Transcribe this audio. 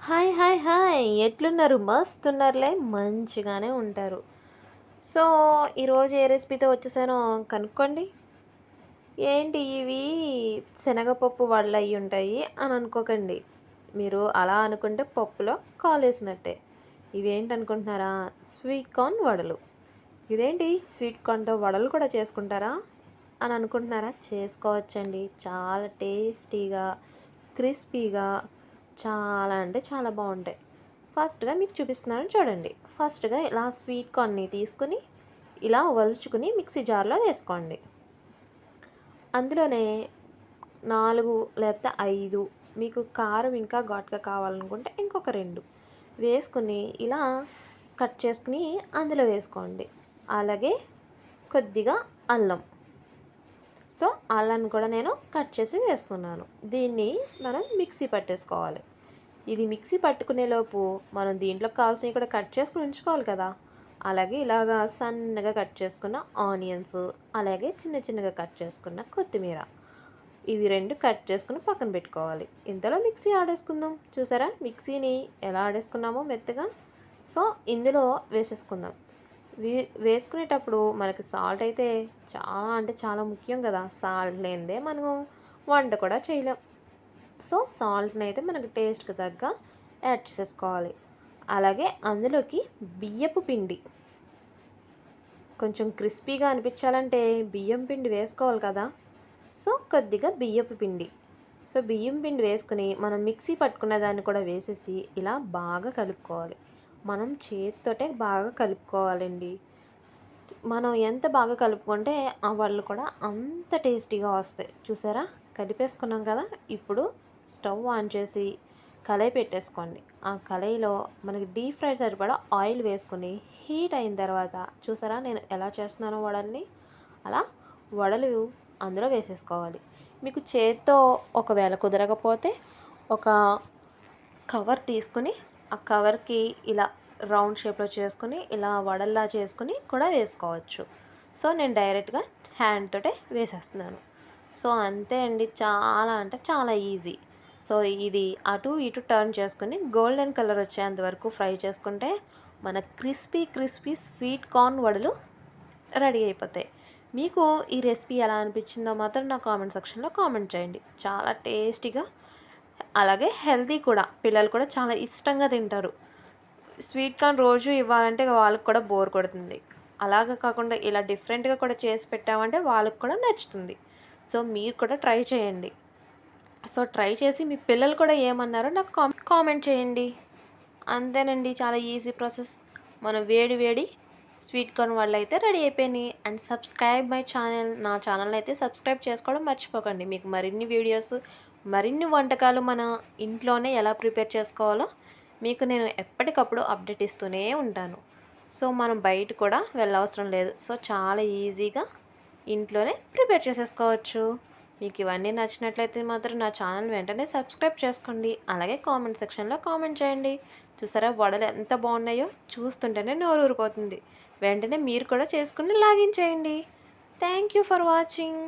Hi hi hi ఎట్లున్నారు? మస్తున్నారులే, మంచిగానే ఉంటారు. సో ఈరోజు ఏ రెసిపీతో వచ్చేసానో కనుక్కోండి. ఏంటి ఇవి శనగపప్పు వడలు అయ్యి ఉంటాయి అని అనుకోకండి. మీరు అలా అనుకుంటే పప్పులో కాలేసినట్టే. ఇవేంటి అనుకుంటున్నారా? స్వీట్ కార్న్ వడలు. ఇదేంటి స్వీట్ కార్న్తో వడలు కూడా చేసుకుంటారా అని అనుకుంటున్నారా? చేసుకోవచ్చండి. చాలా టేస్టీగా, క్రిస్పీగా, చాలా అంటే చాలా బాగుంటాయి. ఫస్ట్గా మీకు చూపిస్తున్నాను చూడండి. ఫస్ట్గా ఇలా స్వీట్ కార్న్ని తీసుకుని ఇలా వలుచుకుని మిక్సీ జార్లో వేసుకోండి. అందులోనే 4 లేకపోతే 5, మీకు కారం ఇంకా ఘాటుగా కావాలనుకుంటే ఇంకొక 2 వేసుకుని ఇలా కట్ చేసుకుని అందులో వేసుకోండి. అలాగే కొద్దిగా అల్లం. సో అల్లాన్ని కూడా నేను కట్ చేసి వేసుకున్నాను. దీన్ని మనం మిక్సీ పట్టేసుకోవాలి. ఇది మిక్సీ పట్టుకునేలోపు మనం దీంట్లోకి కావాల్సినవి కూడా కట్ చేసుకుని ఉంచుకోవాలి కదా. అలాగే ఇలాగా సన్నగా కట్ చేసుకున్న ఆనియన్స్, అలాగే చిన్న చిన్నగా కట్ చేసుకున్న కొత్తిమీర, ఇవి 2 కట్ చేసుకుని పక్కన పెట్టుకోవాలి. ఇంతలో మిక్సీ ఆడేసుకుందాం. చూసారా మిక్సీని ఎలా ఆడేసుకున్నామో మెత్తగా. సో ఇందులో వేసేసుకుందాం. వేసుకునేటప్పుడు మనకి సాల్ట్ అయితే చాలా అంటే చాలా ముఖ్యం కదా. సాల్ట్ లేనిదే మనం వంట కూడా చేయలేం. సో సాల్ట్ని అయితే మనకు టేస్ట్కి తగ్గ యాడ్ చేసేసుకోవాలి. అలాగే అందులోకి బియ్యపు పిండి, కొంచెం క్రిస్పీగా అనిపించాలంటే బియ్యం పిండి వేసుకోవాలి కదా. సో కొద్దిగా బియ్యపు పిండి. సో బియ్యం పిండి వేసుకుని మనం మిక్సీ పట్టుకున్న దాన్ని కూడా వేసేసి ఇలా బాగా కలుపుకోవాలి. మనం చేతితోటే బాగా కలుపుకోవాలండి. మనం ఎంత బాగా కలుపుకుంటే ఆ వడలు కూడా అంత టేస్టీగా వస్తాయి. చూసారా కలిపేసుకున్నాం కదా. ఇప్పుడు స్టవ్ ఆన్ చేసి కళాయి పెట్టేసుకోండి. ఆ కళాయిలో మనకి డీప్ ఫ్రై సరిపడా ఆయిల్ వేసుకొని హీట్ అయిన తర్వాత చూసారా నేను ఎలా చేస్తున్నానో వడల్ని, అలా వడలు అందులో వేసేసుకోవాలి. మీకు చేత్తో ఒకవేళ కుదరకపోతే ఒక కవర్ తీసుకుని ఆ కవర్కి ఇలా రౌండ్ షేప్లో చేసుకుని ఇలా వడల్లా చేసుకుని కూడా వేసుకోవచ్చు. సో నేను డైరెక్ట్గా హ్యాండ్ తోటే వేసేస్తున్నాను. సో అంతే అండి, చాలా అంటే చాలా ఈజీ. సో ఇది అటు ఇటు టర్న్ చేసుకుని గోల్డెన్ కలర్ వచ్చేంత వరకు ఫ్రై చేసుకుంటే మన క్రిస్పీ క్రిస్పీ స్వీట్ కార్న్ వడలు రెడీ అయిపోతాయి. మీకు ఈ రెసిపీ ఎలా అనిపించిందో మాత్రం నా కామెంట్ సెక్షన్లో కామెంట్ చేయండి. చాలా టేస్టీగా, అలాగే హెల్తీ కూడా. పిల్లలు కూడా చాలా ఇష్టంగా తింటారు. స్వీట్ కార్న్ రోజు ఇవ్వాలంటే వాళ్ళకి కూడా బోర్ కొడుతుంది. అలాగా కాకుండా ఇలా డిఫరెంట్గా కూడా చేసి పెట్టామంటే వాళ్ళకి కూడా నచ్చుతుంది. సో మీరు కూడా ట్రై చేయండి. సో ట్రై చేసి మీ పిల్లలు కూడా ఏమన్నారో నాకు కామెంట్ చేయండి. అంతేనండి, చాలా ఈజీ ప్రాసెస్. మనం వేడి వేడి స్వీట్ కార్న్ వడలు అయితే రెడీ అయిపోయినాయి. And subscribe my channel. నా ఛానల్ అయితే సబ్స్క్రైబ్ చేసుకోవడం మర్చిపోకండి. మీకు మరిన్ని వీడియోస్, మరిన్ని వంటకాలు మన ఇంట్లోనే ఎలా ప్రిపేర్ చేసుకోవాలో మీకు నేను ఎప్పటికప్పుడు అప్డేట్ ఇస్తూనే ఉంటాను. సో మనం బయట కూడా వెళ్ళవసరం లేదు. సో చాలా ఈజీగా ఇంట్లోనే ప్రిపేర్ చేసేసుకోవచ్చు. మీకు ఇవన్నీ నచ్చినట్లయితే మాత్రం నా ఛానల్ వెంటనే సబ్స్క్రైబ్ చేసుకోండి. అలాగే కామెంట్ సెక్షన్లో కామెంట్ చేయండి. చూసారా వడలు ఎంత బాగున్నాయో, చూస్తుంటేనే నోరు ఊరిపోతుంది. వెంటనే మీరు కూడా చేసుకుని లాగిన్ చేయండి. Thank you for watching.